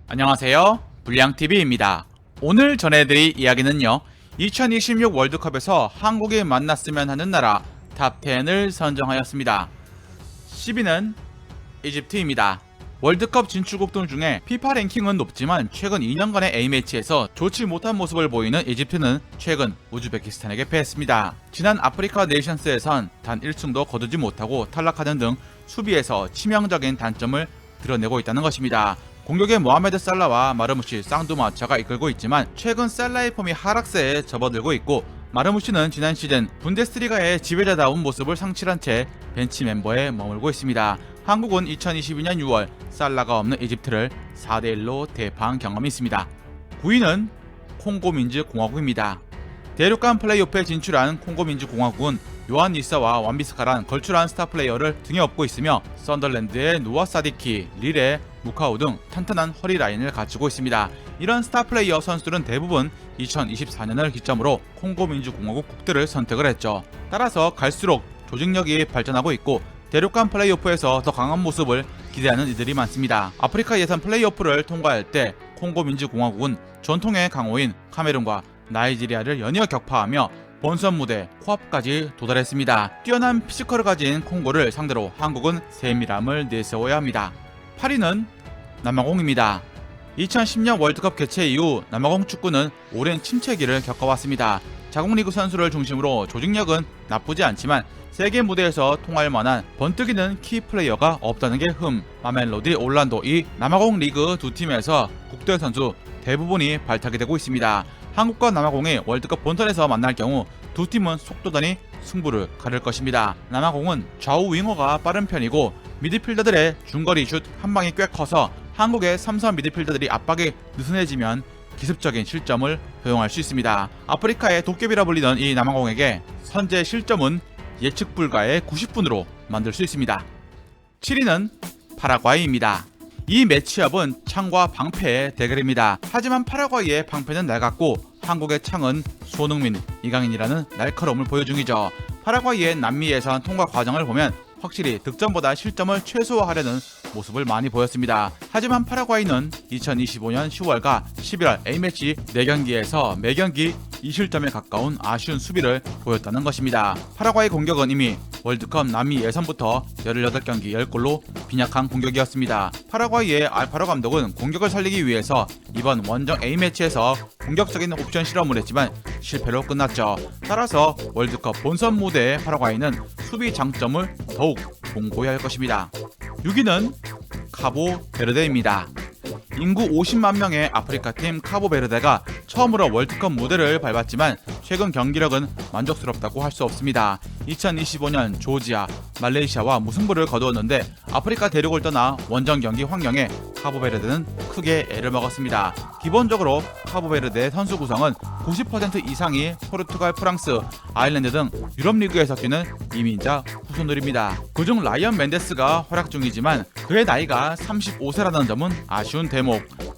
안녕하세요, 불량TV입니다. 오늘 전해드릴 이야기는요, 2026 월드컵에서 한국이 만났으면 하는 나라 탑10을 선정하였습니다. 10위는 이집트입니다. 월드컵 진출국들 중에 피파 랭킹은 높지만 최근 2년간의 A매치에서 좋지 못한 모습을 보이는 이집트는 최근 우즈베키스탄에게 패했습니다. 지난 아프리카 네이션스에선 단 1승도 거두지 못하고 탈락하는 등 수비에서 치명적인 단점을 드러내고 있다는 것입니다. 공격의 모하메드 살라와 마르무시, 쌍두마차가 이끌고 있지만 최근 살라의 폼이 하락세에 접어들고 있고, 마르무시는 지난 시즌 분데스리가의 지배자다운 모습을 상실한 채 벤치 멤버에 머물고 있습니다. 한국은 2022년 6월 살라가 없는 이집트를 4대1로 대파한 경험이 있습니다. 9위는 콩고민주공화국입니다. 대륙간 플레이오프에 진출한 콩고민주공화국은 요한 니사와 완비스카란 걸출한 스타 플레이어를 등에 업고 있으며 썬덜랜드의 노아 사디키, 릴의 무카우 등 탄탄한 허리 라인을 갖추고 있습니다. 이런 스타 플레이어 선수들은 대부분 2024년을 기점으로 콩고민주공화국 국대를 선택을 했죠. 따라서 갈수록 조직력이 발전하고 있고 대륙간 플레이오프에서 더 강한 모습을 기대하는 이들이 많습니다. 아프리카 예선 플레이오프를 통과할 때 콩고민주공화국은 전통의 강호인 카메룬과 나이지리아를 연이어 격파하며 본선 무대 코앞까지 도달했습니다. 뛰어난 피지컬을 가진 콩고를 상대로 한국은 세밀함을 내세워야 합니다. 8위는 남아공입니다. 2010년 월드컵 개최 이후 남아공 축구는 오랜 침체기를 겪어왔습니다. 자국리그 선수를 중심으로 조직력은 나쁘지 않지만 세계 무대에서 통할 만한 번뜩이는 키 플레이어가 없다는 게 마멜로디, 올란도 이 남아공 리그 두 팀에서 국대 선수 대부분이 발탁이 되고 있습니다. 한국과 남아공이 월드컵 본선에서 만날 경우 두 팀은 속도단이 승부를 가릴 것입니다. 남아공은 좌우 윙어가 빠른 편이고 미드필더들의 중거리 슛 한 방이 꽤 커서 한국의 3선 미드필더들이 압박이 느슨해지면 기습적인 실점을 허용할 수 있습니다. 아프리카의 도깨비라 불리던 이 남아공에게 선제 실점은 예측 불가의 90분으로 만들 수 있습니다. 7위는 파라과이입니다. 이 매치업은 창과 방패의 대결입니다. 하지만 파라과이의 방패는 낡았고 한국의 창은 손흥민, 이강인이라는 날카로움을 보여 중이죠. 파라과이의 남미 예선 통과 과정을 보면 확실히 득점보다 실점을 최소화하려는 모습을 많이 보였습니다. 하지만 파라과이는 2025년 10월과 11월 A매치 4경기에서 매경기 2실점에 가까운 아쉬운 수비를 보였다는 것입니다. 파라과이 공격은 이미 월드컵 남미 예선부터 18경기 10골로 빈약한 공격이었습니다. 파라과이의 알파로 감독은 공격을 살리기 위해서 이번 원정 A매치에서 공격적인 옵션 실험을 했지만 실패로 끝났죠. 따라서 월드컵 본선 무대의 파라과이는 수비 장점을 더욱 공고히 할 것입니다. 6위는 카보베르데입니다. 인구 50만 명의 아프리카 팀 카보베르데가 처음으로 월드컵 무대를 밟았지만 최근 경기력은 만족스럽다고 할 수 없습니다. 2025년 조지아, 말레이시아와 무승부를 거두었는데 아프리카 대륙을 떠나 원정 경기 환경에 카보베르데는 크게 애를 먹었습니다. 기본적으로 카보베르데 선수 구성은 90% 이상이 포르투갈, 프랑스, 아일랜드 등 유럽 리그에서 뛰는 이민자 후손들입니다. 그중 라이언 멘데스가 활약 중이지만 그의 나이가 35세라는 점은 아쉬운 대목.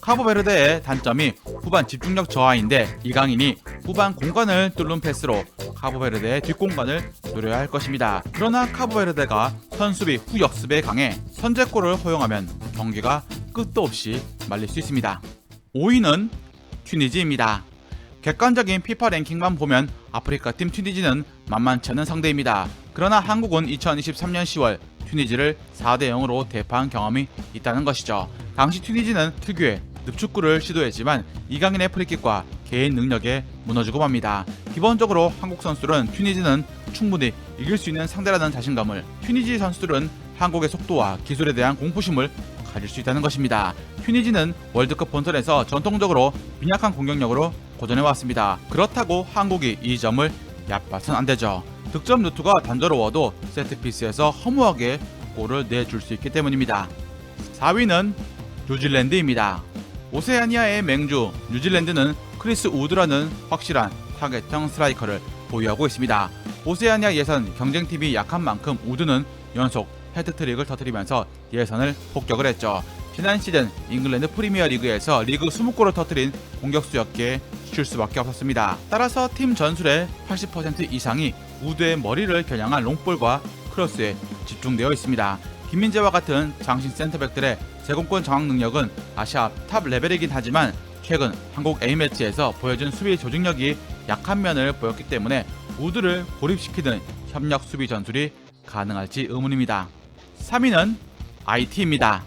카보베르데의 단점이 후반 집중력 저하인데 이강인이 후반 공간을 뚫는 패스로 카보베르데의 뒷공간을 노려야 할 것입니다. 그러나 카보베르데가 선수비 후 역습에 강해 선제골을 허용하면 경기가 끝도 없이 말릴 수 있습니다. 5위는 튀니지입니다. 객관적인 피파 랭킹만 보면 아프리카 팀 튀니지는 만만치 않은 상대입니다. 그러나 한국은 2023년 10월 튀니지를 4대0으로 대파한 경험이 있다는 것이죠. 당시 튀니지는 특유의 늪축구를 시도했지만 이강인의 프리킥과 개인 능력에 무너지고 맙니다. 기본적으로 한국 선수들은 튀니지는 충분히 이길 수 있는 상대라는 자신감을, 튀니지 선수들은 한국의 속도와 기술에 대한 공포심을 가질 수 있다는 것입니다. 튀니지는 월드컵 본선에서 전통적으로 빈약한 공격력으로 고전해왔습니다. 그렇다고 한국이 이 점을 얕봐선 안되죠. 득점 루트가 단조로워도 세트피스에서 허무하게 골을 내줄 수 있기 때문입니다. 4위는 뉴질랜드입니다. 오세아니아의 맹주 뉴질랜드는 크리스 우드라는 확실한 타겟형 스트라이커를 보유하고 있습니다. 오세아니아 예선 경쟁팀이 약한 만큼 우드는 연속 헤트트릭을 터뜨리면서 예선을 폭격을 했죠. 지난 시즌 잉글랜드 프리미어리그에서 리그 20골을 터뜨린 공격수였기에 쉴 수밖에 없었습니다. 따라서 팀 전술의 80% 이상이 우드의 머리를 겨냥한 롱볼과 크로스에 집중되어 있습니다. 김민재와 같은 장신 센터백들의 제공권 장악 능력은 아시아 탑 레벨이긴 하지만 최근 한국 A매치에서 보여준 수비 조직력이 약한 면을 보였기 때문에 모두를 고립시키는 협력 수비 전술이 가능할지 의문입니다. 3위는 IT입니다.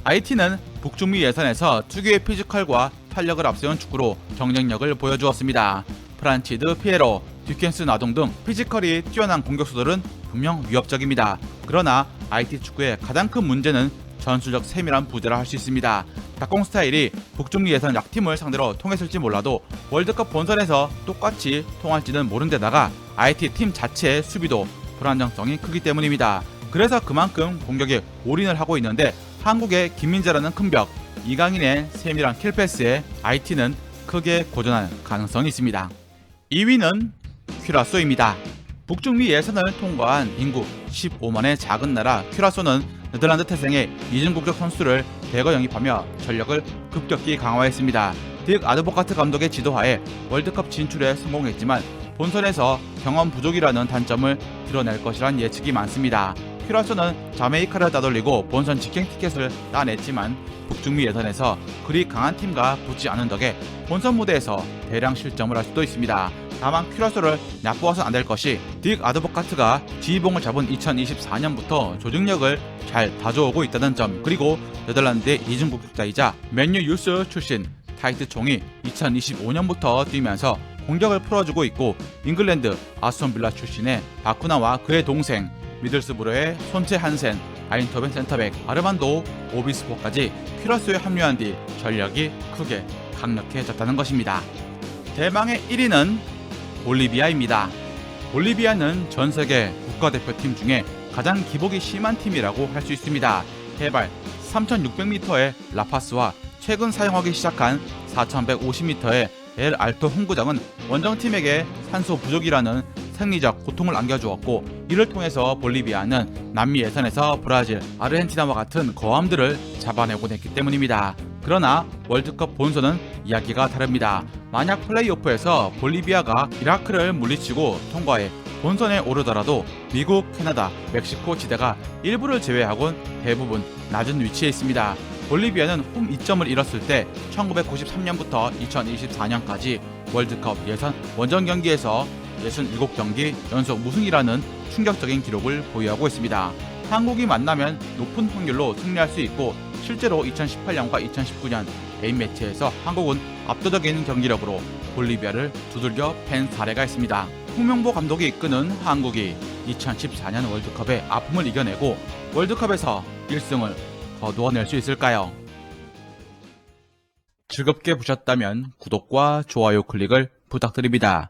IT는 북중미 예선에서 특유의 피지컬과 탄력을 앞세운 축구로 경쟁력을 보여주었습니다. 프란치드 피에로, 듀켄스 나동 등 피지컬이 뛰어난 공격수들은 분명 위협적입니다. 그러나 IT 축구의 가장 큰 문제는 전술적 세밀한 부재라 할 수 있습니다. 닭공 스타일이 북중미 예선 약팀을 상대로 통했을지 몰라도 월드컵 본선에서 똑같이 통할지는 모른 데다가 IT 팀 자체의 수비도 불안정성이 크기 때문입니다. 그래서 그만큼 공격에 올인을 하고 있는데 한국의 김민재라는 큰벽, 이강인의 세밀한 킬패스에 IT는 크게 고전할 가능성이 있습니다. 2위는 큐라소입니다. 북중미 예선을 통과한 인구 15만의 작은 나라 큐라소는 네덜란드 태생의 이중국적 선수를 대거 영입하며 전력을 급격히 강화했습니다. 딕 아드보카트 감독의 지도하에 월드컵 진출에 성공했지만 본선에서 경험 부족이라는 단점을 드러낼 것이란 예측이 많습니다. 큐라소는 자메이카를 따돌리고 본선 직행 티켓을 따냈지만 북중미 예선에서 그리 강한 팀과 붙지 않은 덕에 본선 무대에서 대량 실점을 할 수도 있습니다. 다만 큐라소를 얕보아선 안 될 것이 딕 아드보카트가 지휘봉을 잡은 2024년부터 조직력을 잘 다져오고 있다는 점, 그리고 네덜란드의 이중국적자이자 맨유 유스 출신 타이트 총이 2025년부터 뛰면서 공격을 풀어주고 있고 잉글랜드 아스톤빌라 출신의 바쿠나와 그의 동생 미들스브로의 손체 한센, 아인토벤 센터백 아르만도 오비스포까지 큐라소에 합류한 뒤 전력이 크게 강력해졌다는 것입니다. 대망의 1위는 볼리비아입니다. 볼리비아는 전세계 국가대표팀 중에 가장 기복이 심한 팀이라고 할 수 있습니다. 해발 3600m의 라파스와 최근 사용하기 시작한 4150m의 엘 알토 홍구장은 원정팀에게 산소 부족이라는 생리적 고통을 안겨주었고, 이를 통해서 볼리비아는 남미 예선에서 브라질, 아르헨티나와 같은 거함들을 잡아내곤 했기 때문입니다. 그러나 월드컵 본선은 이야기가 다릅니다. 만약 플레이오프에서 볼리비아가 이라크를 물리치고 통과해 본선에 오르더라도 미국, 캐나다, 멕시코 지대가 일부를 제외하곤 대부분 낮은 위치에 있습니다. 볼리비아는 홈 2점을 잃었을 때 1993년부터 2024년까지 월드컵 예선 원정 경기에서 67경기 연속 무승이라는 충격적인 기록을 보유하고 있습니다. 한국이 만나면 높은 확률로 승리할 수 있고, 실제로 2018년과 2019년 A매치에서 한국은 압도적인 경기력으로 볼리비아를 두들겨 팬 사례가 있습니다. 홍명보 감독이 이끄는 한국이 2014년 월드컵의 아픔을 이겨내고 월드컵에서 1승을 거두어낼 수 있을까요? 즐겁게 보셨다면 구독과 좋아요 클릭을 부탁드립니다.